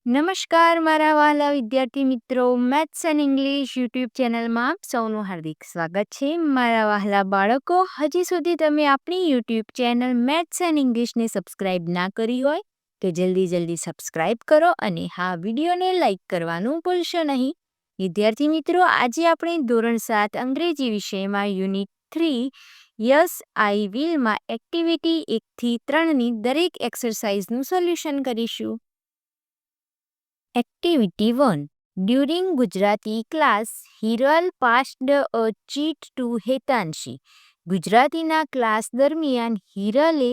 નમસ્કાર મારા વહાલા વિદ્યાર્થી મિત્રો, મેથ્સ એન્ડ ઇંગ્લિશ યુટ્યુબ ચેનલમાં આપ સૌનું હાર્દિક સ્વાગત છે. મારા વહાલા બાળકો, હજી સુધી તમે આપણી યુટ્યુબ ચેનલ મેથ્સ એન્ડ ઇંગ્લિશને સબસ્ક્રાઇબ ના કરી હોય તો જલ્દી સબસ્ક્રાઇબ કરો અને હા વિડીયોને લાઇક કરવાનું ભૂલશો નહીં. વિદ્યાર્થી મિત્રો, આજે આપણે ધોરણ 7 અંગ્રેજી વિષયમાં યુનિટ 3 યસ આઈ વિલમાં એક્ટિવિટી 1 થી 3ની દરેક એક્સરસાઇઝનું સોલ્યુશન કરીશું. Activity 1. During Gujarati class, Hiral passed a cheat to Hetanshi. ગુજરાતીના ક્લાસ દરમિયાન હિરલે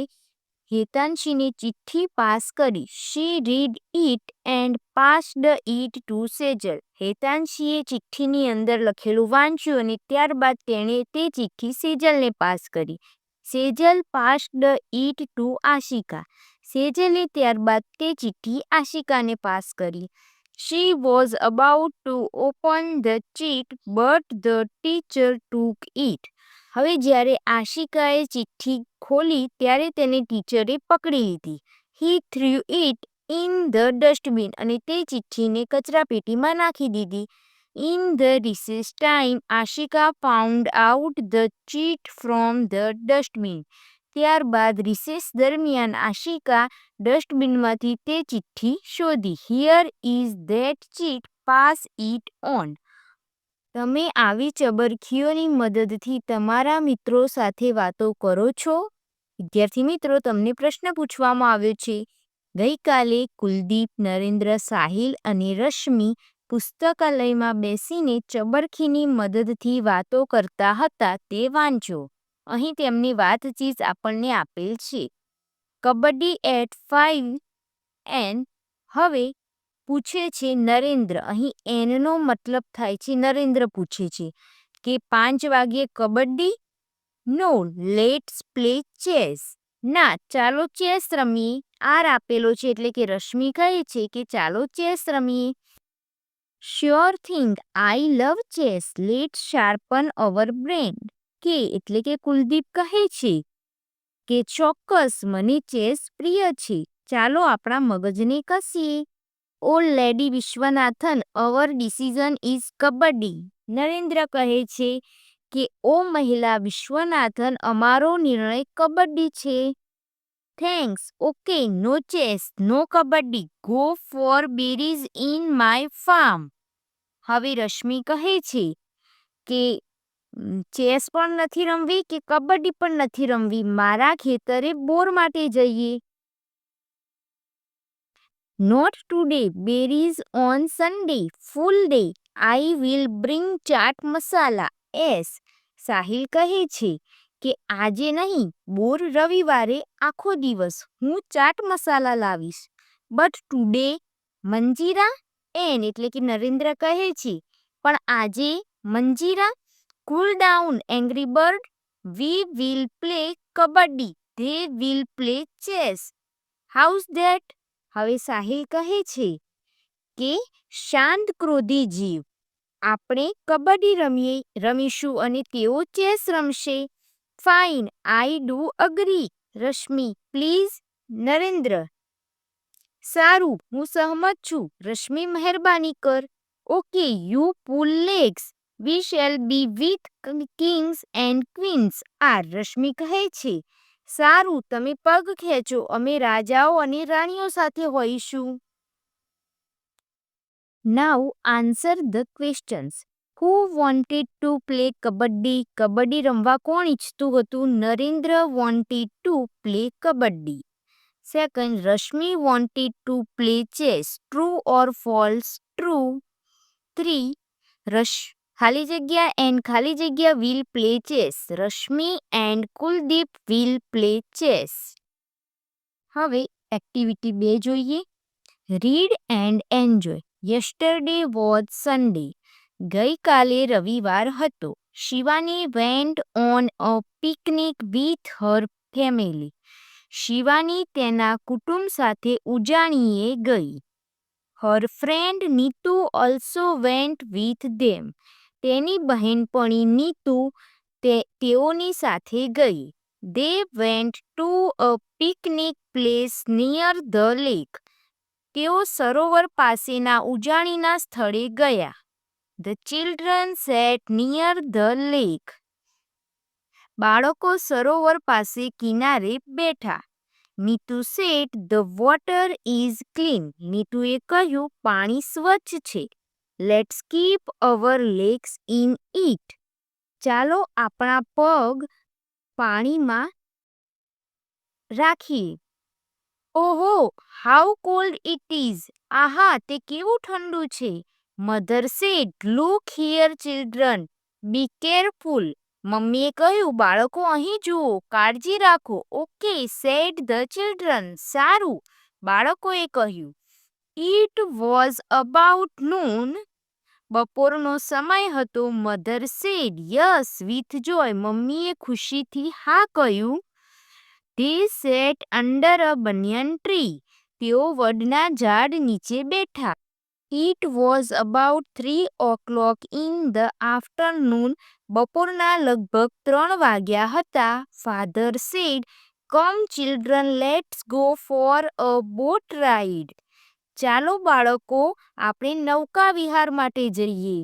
હેતાંશીને ચિઠ્ઠી પાસ કરી. She read it and passed it to Sejal. હેતાંશીએ ચિઠ્ઠીની અંદર લખેલું વાંચ્યું અને ત્યારબાદ તેણે તે ચિઠ્ઠી સેજલને પાસ કરી. Sejal passed it to આશિકા. સેજલે ત્યારબાદ તે ચિઠ્ઠી આશિકાને પાસ કરી. She was about to open the cheat but the teacher took it. હવે જ્યારે આશિકાએ ચિઠ્ઠી ખોલી ત્યારે તેને ટીચરે પકડી લીધી. He threw it in the dustbin. અને તે ચિઠ્ઠીને કચરાપેટીમાં નાખી દીધી. In the recess time, Ashika found out the cheat from the dustbin. ત્યારબાદ રિસેસ દરમિયાન આશિકા ડસ્ટબિનમાંથી તે ચિઠ્ઠી શોધી. Here is that cheat, pass it on. તમે આવી ચબરખીઓની મદદથી તમારા મિત્રો સાથે વાતો કરો છો? વિદ્યાર્થી મિત્રો, તમને પ્રશ્ન પૂછવામાં આવ્યો છે. ગઈકાલે કુલદીપ, નરેન્દ્ર, સાહિલ અને રશ્મિ પુસ્તકાલયમાં બેસીને ચબરખીની મદદથી વાતો કરતા હતા તે વાંચો. અહીં તેમની વાતચીત આપણને આપેલ છે. Kabaddi at 5 N. હવે પૂછે છે નરેન્દ્ર. અહીં એનનો મતલબ થાય છે નરેન્દ્ર પૂછે છે કે 5 વાગ્યે કબડ્ડી? નો, લેટ્સ પ્લે ચેસ. ના, ચાલો ચેસ રમીએ. આર આપેલો છે એટલે કે રશ્મિ કહે છે કે ચાલો ચેસ રમીએ. Sure thing, I love chess. Let's sharpen our brain. કે એટલે કે કુલદીપ કહે છે કે ચોક્કસ, મને ચેસ પ્રિય છે, ચાલો આપણા મગજને કસીએ. Old lady Vishwanathan, our decision is kabaddi. Narendra કહે છે કે ઓ મહિલા વિશ્વનાથન, અમારો નિર્ણય કબડ્ડી છે. Thanks, okay, no chess, no kabaddi, go for berries in my farm. હવે રશ્મિ કહે છે કે ચેસ પણ નથી રમવી કે કબડ્ડી પણ નથી રમવી, મારા ખેતરે બોર માટે જઈએ. Not today, berries on Sunday, full day, I will bring chaat masala. એસ. સાહિલ કહે છે કે આજે નહીં, બોર રવિવારે આખો દિવસ હું ચાટ મસાલા લાવીશ. But today, Manjira. એન એટલે કે નરેન્દ્ર કહે છે પણ આજે Manjira. Cool down, angry bird. We will play kabaddi, they will play chess. How's that. હવે સાહિલ કહે છે કે શાંત ક્રોધી જીવ, આપણે કબડ્ડી રમીશું અને તેઓ ચેસ રમશે. Fine, I do agree. Rashmi, please. Narendra, સારું, હું સહમત છું. રશ્મિ, મહેરબાની કર. Okay, you pull legs. We shall be with kings and queens. આ રશ્મિ કહે છે સારું, તમે પગ ખેંચો, અમે રાજાઓ અને રાણીઓ સાથે હોઈશું. Now answer the questions. Who wanted to play kabaddi? Kabaddi રમવા કોણ ઈચ્છતું હતું? Narendra wanted to play kabaddi. Second, Rashmi wanted to play chess. True or false? True. 3. ખાલી જગ્યા એન્ડ ખાલી જગ્યા will play chess. Rashmi and Kuldeep will play chess. હવે એક્ટિવિટી 2 જોઈએ. Read and enjoy. Yesterday was Sunday. ગઈકાલે રવિવાર હતો. Shivani went on a picnic with her family. Shivani તેના કુટુંબ સાથે ઉજાણીએ ગઈ. Her friend Neetu also vent with them. તેની બહેનપણી નીતુ તેઓની સાથે ગઈ. They went to a picnic place near the lake. તેઓ સરોવર પાસેના ઉજાણીના સ્થળે ગયા. The children sat near the lake. બાળકો સરોવર પાસે કિનારે બેઠા. Neetu said, the water is clean. નીતુએ કહ્યું, પાણી સ્વચ્છ છે. Let's keep our legs in it. ચાલો આપણા પગ પાણીમાં રાખીએ. ઓહો, how cold it is. આહા, તે કેવું ઠંડુ છે. Mother said, look here children, be careful. મમ્મીએ કહ્યું, બાળકો અહીં જુઓ, કાળજી રાખો. Okay, said the children. સારું, બાળકોએ કહ્યું. It was about noon. બપોરનો સમય હતો. Mother said, yes, with joy. મમ્મીએ ખુશીથી હા કહ્યું. They sat under a banyan tree. તેઓ વડના ઝાડ નીચે બેઠા. It was about 3 o'clock in the afternoon. બપોરના લગભગ 3 વાગ્યા હતા. Father said, come children, let's go for a boat ride. ચાલો બાળકો, આપણે નૌકા વિહાર માટે જઈએ.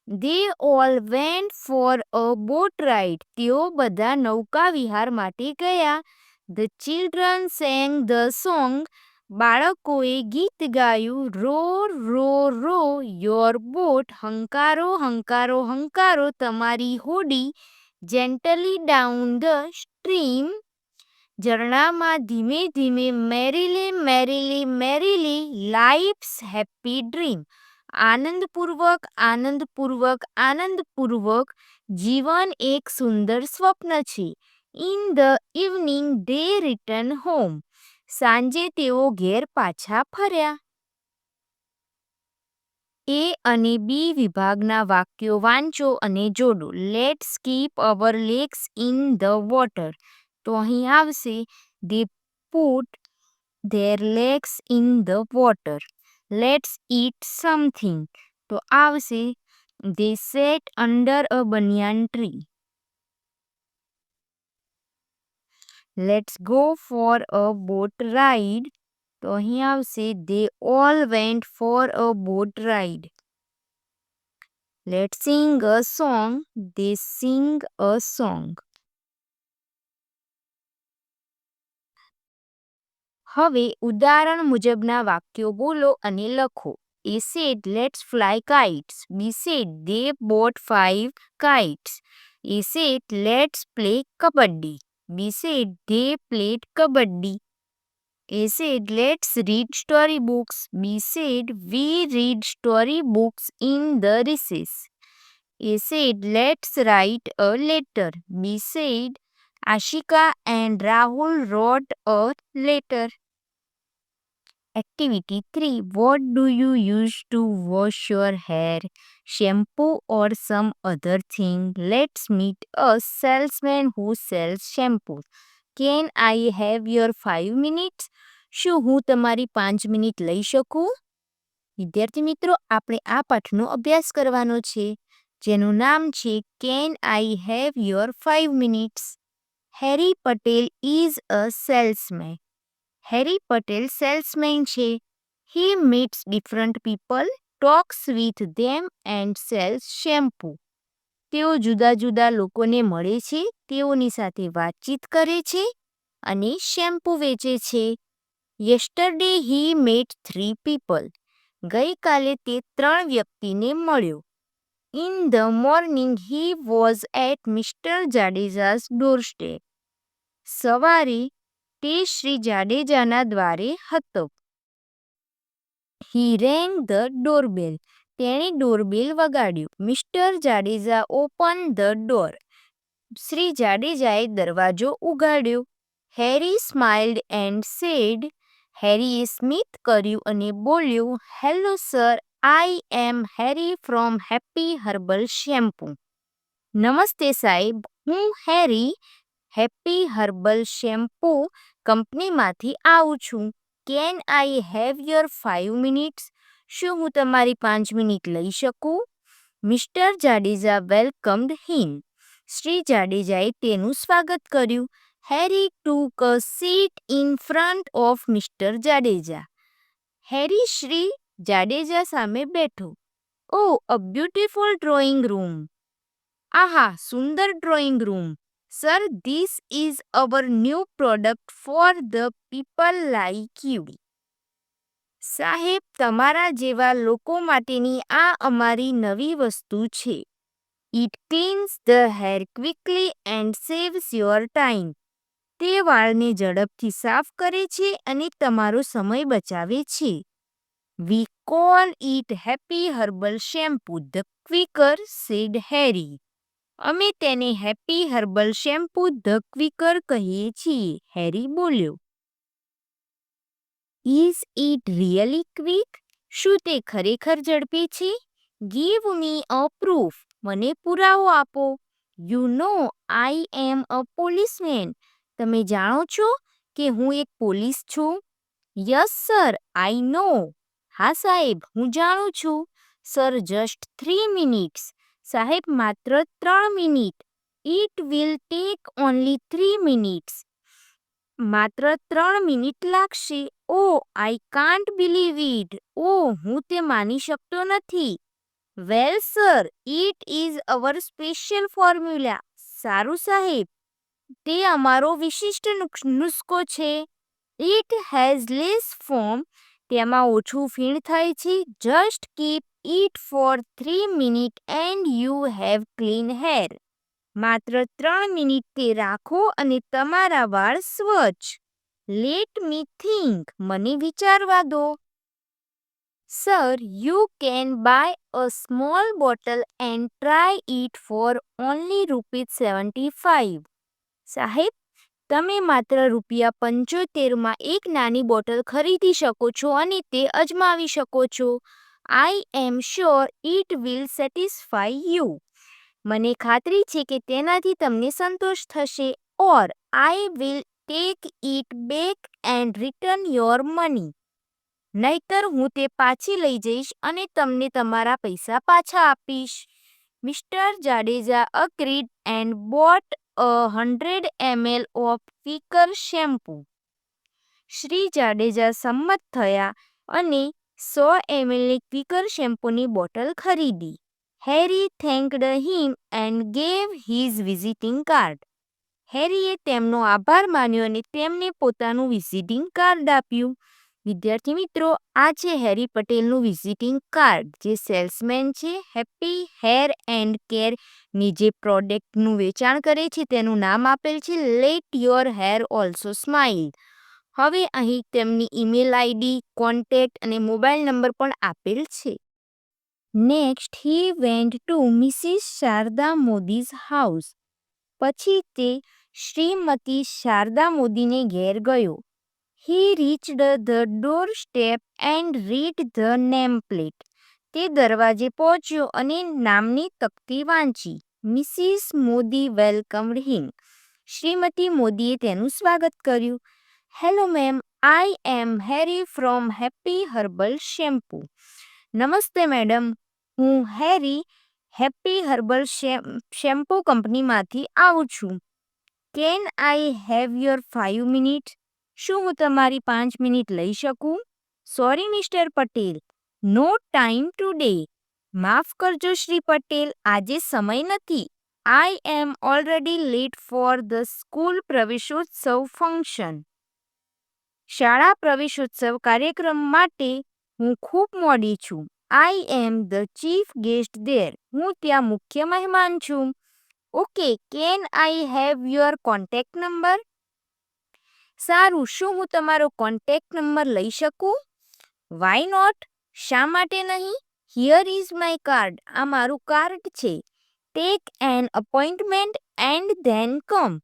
They all went for a boat ride. તેઓ બધા નૌકા વિહાર માટે ગયા. The children sang the song. બાળકોએ ગીત ગાયું. Row, row, row your boat. હંકારો, હંકારો, હંકારો તમારી હોડી. Gently down the stream. ઝરણામાં ધીમે ધીમે. Merrily, merrily, merrily life's happy dream. આનંદપૂર્વક, આનંદપૂર્વક, આનંદપૂર્વક જીવન એક સુંદર સ્વપ્ન છે. In the evening they returned home. સાંજે તેઓ ઘેર પાછા ફર્યા. A અને B વિભાગના વાક્યો વાંચો અને જોડો. Let's keep our legs in the water. તો અહીં આવશે they put their legs in the water. Let's eat something. તો આવશે they sat under a banyan tree. Let's go for a boat ride. તો અહીં આવશે they all went for a boat ride. Let's sing a song. They sing a song. હવે ઉદાહરણ મુજબના વાક્યો બોલો અને લખો. A said, let's fly kites. B said, they bought 5 kites. A said, let's play kabaddi. B said, they played kabaddi. A said, let's read storybooks. B said, we read storybooks in the recess. A said, let's write a letter. B said, Ashika and Rahul wrote a letter. Activity 3. What do you use to wash your hair? Shampoo or some other thing? Let's meet a salesman who sells shampoo. Can I have your 5 minutes? શું હું તમારી 5 minute લઈ શકું? વિદ્યાર્થી મિત્રો, આપણે આ પાઠનો અભ્યાસ કરવાનો છે, જેનું નામ છે Can I have your 5 minutes? Harry Patel is a salesman. Harry Patel salesman છે. He meets different people, talks with them and sells shampoo. તેઓ જુદા જુદા લોકોને મળે છે, તેઓની સાથે વાતચીત કરે છે અને શેમ્પુ વેચે છે. Yesterday he met 3 people. ગઈકાલે તે 3 વ્યક્તિને મળ્યો. In the morning he was at Mr. Jadeja's doorstep. સવારે તે શ્રી જાડેજાના દ્વારે હતો. He rang the doorbell. તેણે ડોરબેલ વગાડ્યું. Mr. Jadeja opened the door. Shri જાડેજાએ દરવાજો ઉઘાડ્યો. Harry smiled and said, હેરીએ સ્મિત કર્યું અને બોલ્યો, Hello sir, I am Harry from Happy Herbal Shampoo. નમસ્તે સાહેબ, હું હેરી હેપી હર્બલ શેમ્પૂ કંપનીમાંથી આવું છું. Can I have your 5 minutes? શું હું તમારી 5 મિનિટ લઈ શકું? Mr. Jadeja welcomed him. Shri જાડેજાએ તેનું સ્વાગત કર્યું. Harry took a seat in front of Mr. Jadeja. હેરી શ્રી જાડેજા સામે બેઠો. Oh, a beautiful drawing room. આહા, સુંદર drawing room. Sir, this is our new product for the people like you. સાહેબ, તમારા જેવા લોકો માટેની આ અમારી નવી વસ્તુ છે. It cleanse the hair quickly and saves your time. તે વાળને ઝડપથી સાફ કરે છે અને તમારો સમય બચાવે છે. We call it happy herbal shampoo the quicker, said Harry. અમે તેને happy herbal shampoo the quicker કહીએ છીએ, હેરી બોલ્યો. Is it really quick? શું તે ખરેખર ઝડપી છે? Give me a proof. મને પુરાવો આપો. You know I am a policeman. તમે જાણો છો કે હું એક પોલીસ છું? Yes sir, I know. હા સાહેબ, હું જાણું છું. Sir, just 3 minutes. સાહેબ, માત્ર 3 minute. It will take only 3 minutes. માત્ર 3 મિનિટ લાગશે. Oh, I can't believe it. Oh, હું તે માની શકતો નથી. Well sir, it is our special formula. સારું સાહેબ, તે અમારો વિશિષ્ટ નુસ્ખો છે. It has less foam. તેમાં ઓછું ફીણ થાય છે. Just keep it for 3 minute and you have clean hair. માત્ર 3 મિનિટ તે રાખો અને તમારા વાળ સ્વચ્છ. Let me think. મને વિચારવા દો. Sir, you can by a small bottle and try it four only ₹75. સાહેબ, તમે માત્ર ₹75 એક નાની બોટલ ખરીદી શકો છો અને તે અજમાવી શકો છો. I am sure it will satisfy you. મને ખાતરી છે કે તેનાથી તમને સંતોષ થશે. Or I will take it back and return your money. નહીતર હું તે પાછી લઈ જઈશ અને તમને તમારા પૈસા પાછા આપીશ. Mister Jadeja agreed and bought a 100 ml of quicker shampoo. Shri Jadeja સંમત થયા અને 100 mlની ક્વિકર શેમ્પૂની બોટલ ખરીદી. Harry thanked him and gave his visiting card. હેરીએ તેમનો આભાર માન્યો અને તેમને પોતાનું વિઝિટિંગ કાર્ડ આપ્યું. વિદ્યાર્થી મિત્રો, આ છે હેરી પટેલનું વિઝિટિંગ કાર્ડ, જે સેલ્સમેન છે. હેપી હેર એન્ડ કેર ની જે પ્રોડક્ટનું વેચાણ કરે છે તેનું નામ આપેલ છે let your hair also smile. હવે અહીં તેમની ઈમેલ આઈડી, કોન્ટેક્ટ અને મોબાઈલ નંબર પણ આપેલ છે. Next he went to missus Sharda Modi's house. પછી તે શ્રીમતી શારદા મોદીને ઘેર ગયો. He reached the door step and read the name plate. તે દરવાજે પહોંચ્યો અને નામની તકતી વાંચી. Missus Modi welcomed him. શ્રીમતી મોદીએ તેનું સ્વાગત કર્યું. Hello ma'am, I am Harry from happy herbal shampoo. નમસ્તે મેડમ, હું હેરી હેપી હર્બલ શેમ્પૂ કંપનીમાંથી આવું છું. Can I have your 5 minute? શું હું તમારી 5 મિનિટ લઈ શકું? Sorry mister Patel, no time today. માફ કરજો શ્રી પટેલ, આજે સમય નથી. I am already late for the school Praveshotsav function. શાળા પ્રવેશોત્સવ કાર્યક્રમ માટે હું ખૂબ મોડી છું. I am the chief guest there. હું ત્યાં મુખ્ય મહેમાન છું. Okay, can I have your contact number? સારું, શું હું તમારો કોન્ટેક્ટ નંબર લઈ શકું? Why not? શા માટે નહીં? Here is my card. આ મારું કાર્ડ છે. Take an appointment and then come.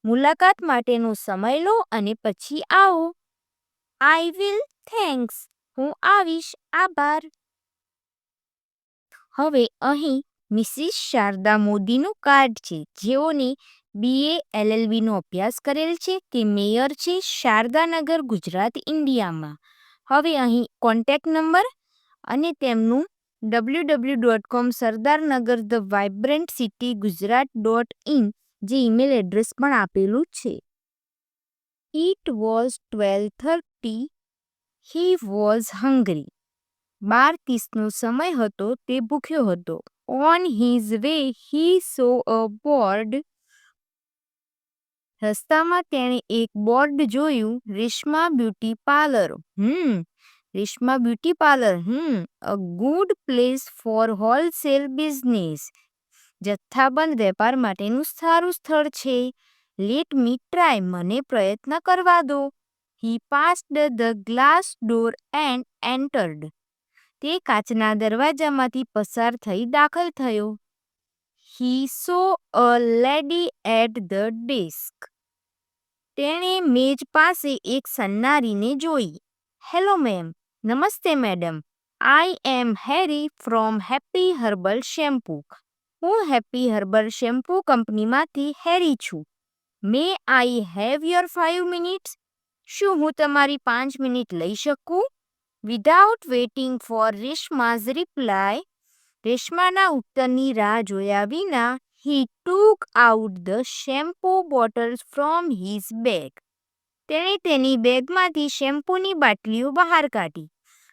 મુલાકાત માટેનો સમય લો અને પછી આવો. I will. થેન્ક્સ. હું આવીશ. આભાર. હવે અહીં મિસિસ શારદા મોદીનું કાર્ડ છે, જેઓને BA LLBનો અભ્યાસ કરેલ છે. તે મેયર છે શારદાનગર, ગુજરાત, ઇન્ડિયામાં. હવે અહીં કોન્ટેક્ટ નંબર અને તેમનું www.com Sardarnagar the vibrant city ગુજરાત.in જે ઈમેલ એડ્રેસ પણ આપેલું છે. It was 12:30 He was hungry. 12:30નો સમય હતો, તે ભૂખ્યો હતો. On his way, he saw a board. રસ્તામાં તેણે એક બોર્ડ જોયું. Reshma beauty parlour. Reshma beauty parlour. A good place for wholesale business. જથ્થાબંધ વેપાર માટેનું સારું સ્થળ છે. Let me try. મને પ્રયત્ન કરવા દો. He passed the glass door and entered. તે કાચના દરવાજામાંથી પસાર થઈ દાખલ થયો. He saw a lady at the desk. તેણે મેજ પાસે એક સન્નારીને જોઈ. Hello ma'am. નમસ્તે madam. I am Harry from happy herbal shampoo. હું હેપી હર્બલ શેમ્પૂ કંપનીમાંથી હેરી છું. May I have your 5 minutes? શું હું તમારી 5 મિનિટ લઈ શકું? Without waiting for Reshma's reply. રેશમાના ઉત્તરની રાહ જોયા વિના he took out the shampoo bottles from his bag. તેણે તેની બેગમાંથી શેમ્પૂની બાટલીઓ બહાર કાઢી.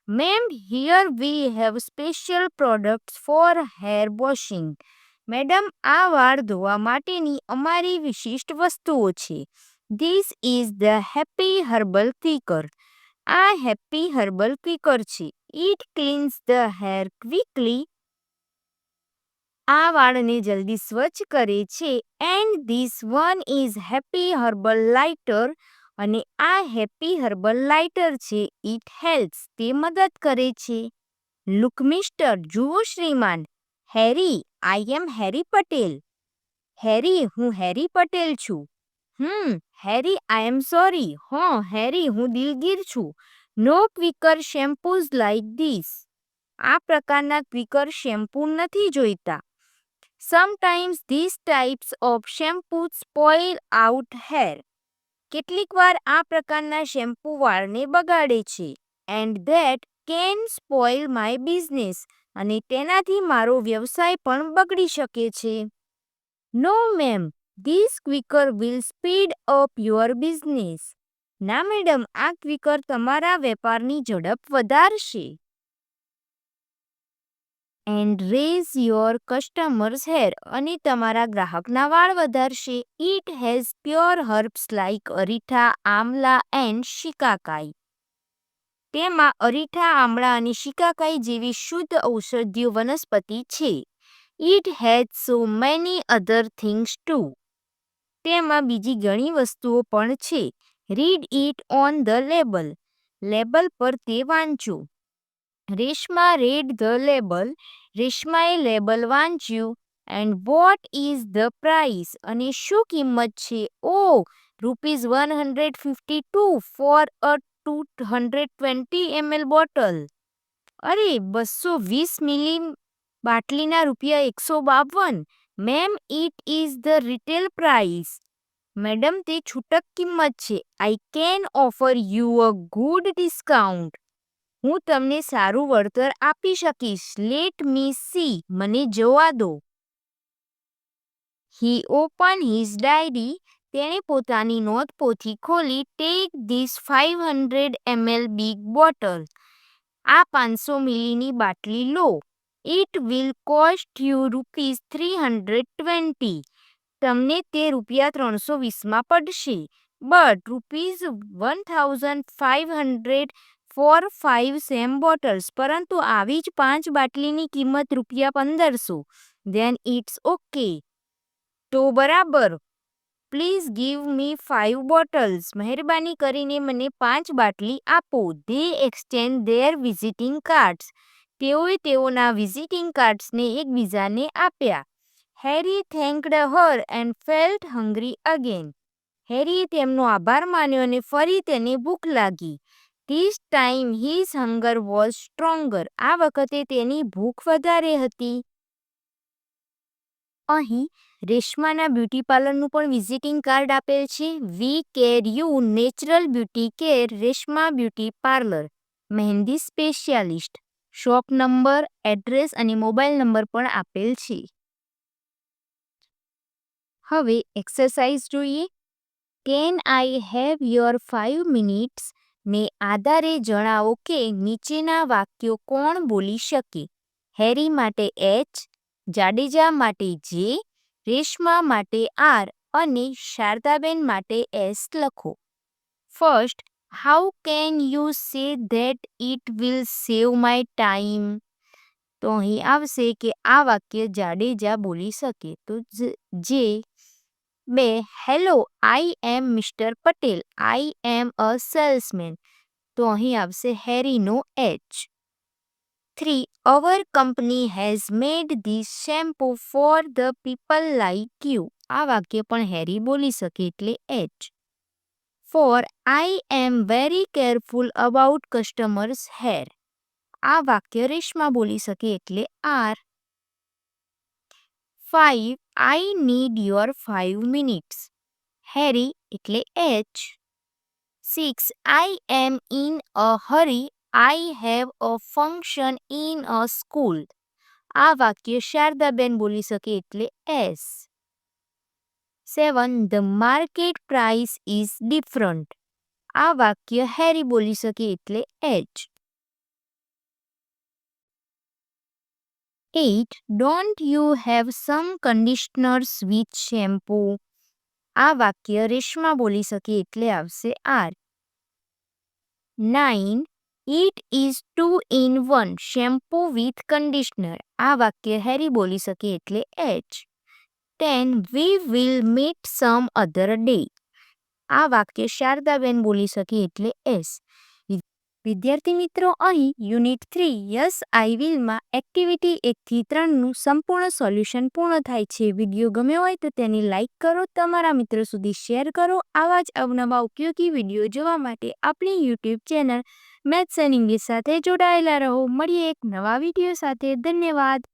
Ma'am, here we have special products for hair washing. Madam, આ વાળ ધોવા માટેની અમારી વિશિષ્ટ વસ્તુઓ છે. This is the happy herbal quicker. આ હેપી હર્બલ ક્વિકર છે. It cleans the hair quickly. આ વાળને જલ્દી સ્વચ્છ કરે છે. And this one is happy herbal lighter. અને આ હેપી હર્બલ લાઇટર છે. It helps. તે મદદ કરે છે. Look mister. જુઓ શ્રીમાન. હેરી. આઈ એમ હેરી પટેલ. હેરી, હું હેરી પટેલ છું. હેરી, આઈ એમ સોરી. હેરી, હું દિલગીર છું. No quicker shampoos like this. આ પ્રકારના ક્વિકર શેમ્પૂ નથી જોઈતા. Sometimes this types of shampoo spoil out hair. કેટલીક વાર આ પ્રકારના શેમ્પૂ વાળને બગાડે છે. And that can spoil my business. અને તેનાથી મારો વ્યવસાય પણ બગડી શકે છે. No ma'am, this quicker will speed up your business. ના મેડમ, આ ક્વિકર તમારા વેપારની ઝડપ વધારશે. And raise your customers hair. અને તમારા ગ્રાહકના વાળ વધારશે. It has pure herbs like aritha, amla and shikakai. તેમાં અરીઠા, આમળા અને શિકાકાઈ જેવી શુદ્ધ ઔષધીય વનસ્પતિ છે. It has so many other things too. તેમાં બીજી ઘણી વસ્તુઓ પણ છે. Read it on the label. Label પર તે વાંચો. Reshma read the label. રેશમાએ લેબલ વાંચ્યું. And what is the price. અને શું કિંમત છે? Oh, ₹152 for a 220 ml bottle. અરે, 220 મિલી બાટલીના ₹152. Ma'am, it is the retail price. Madam, તે છૂટક કિંમત છે. I can offer you a good discount. હું તમને સારું વળતર આપી શકીશ. Let me see. મને જોવા દો. He open his diary. તેણે પોતાની નોટપોથી ખોલી. Take this 500 ml big bottle. આ 500 મિલીની બાટલી લો. It will cost you ₹320. તમને તે ₹320માં પડશે. But ₹1500 for 5 same bottles. પરંતુ આવી જ 5 બાટલીની કિંમત ₹1500. Then it's okay. તો બરાબર. Please give me 5 bottles. મહેરબાની કરીને મને 5 બાટલી આપો. They exchange their visiting cards. તેઓએ તેઓના વિઝિટિંગ કાર્ડ્સને એકબીજાને આપ્યા. Harry thanked her and felt hungry again. હેરીએ તેમનો આભાર માન્યો અને ફરી તેને ભૂખ લાગી. This time his hunger was stronger. આ વખતે તેની ભૂખ વધારે હતી. અહીં રેશમાના બ્યુટી પાર્લરનું પણ વિઝિટિંગ કાર્ડ આપેલ છે. We care you natural beauty care Reshma beauty parlour. Mehndi specialist. Shop number, address અને મોબાઈલ નંબર પણ આપેલ છે. હવે એક્સરસાઇઝ જોઈએ. Can I have your 5 minutes? ને આધારે જણાવો કે નીચેના વાક્યો કોણ બોલી શકે. હેરી માટે H, જાડેજા માટે J, રેશમા માટે R અને શારદાબેન માટે S લખો. First, how can you say that it will save my time? તો અહીં આવશે કે આ વાક્ય જાડેજા બોલી શકે. તો જે 2, hello, I am mister Patel, I am a salesman. તો અહીં આવશે હેરીનો H. 3, our company has made this shampoo for the people like you. આ વાક્ય પણ હેરી બોલી શકે એટલે H. 4, I am very careful about customers hair. આ વાક્ય રેશમા બોલી શકે એટલે R. 5, I need your 5 minutes. Harry એટલે H. 6, I am in a hurry, I have a function in a school. આ વાક્ય શારદાબેન બોલી શકે એટલે S. 7, the market price is different. આ વાક્ય હેરી બોલી શકે એટલે H. 8, don't you have some conditioners with shampoo. આ વાક્ય રેશમા બોલી શકે એટલે આવશે R. 9, it is 2 in 1 shampoo with conditioner. આ વાક્ય હેરી બોલી શકે એટલે H. 10, we will meet some other day. આ વાક્ય શારદાબેન બોલી શકે એટલે S. વિદ્યાર્થી મિત્રો, અહીં યુનિટ 3 યસ આઈ વિલમાં એક્ટિવિટી 1 થી 3નું સંપૂર્ણ સોલ્યુશન પૂર્ણ થાય છે. વિડીયો ગમ્યો હોય તો તેને લાઇક કરો, તમારા મિત્રો સુધી શેર કરો. આવા જ અવનવા ઉપયોગી વિડીયો જોવા માટે આપણી YouTube channel maths and English સાથે જોડાયેલા રહો. મળીએ એક નવા વિડીયો સાથે. ધન્યવાદ.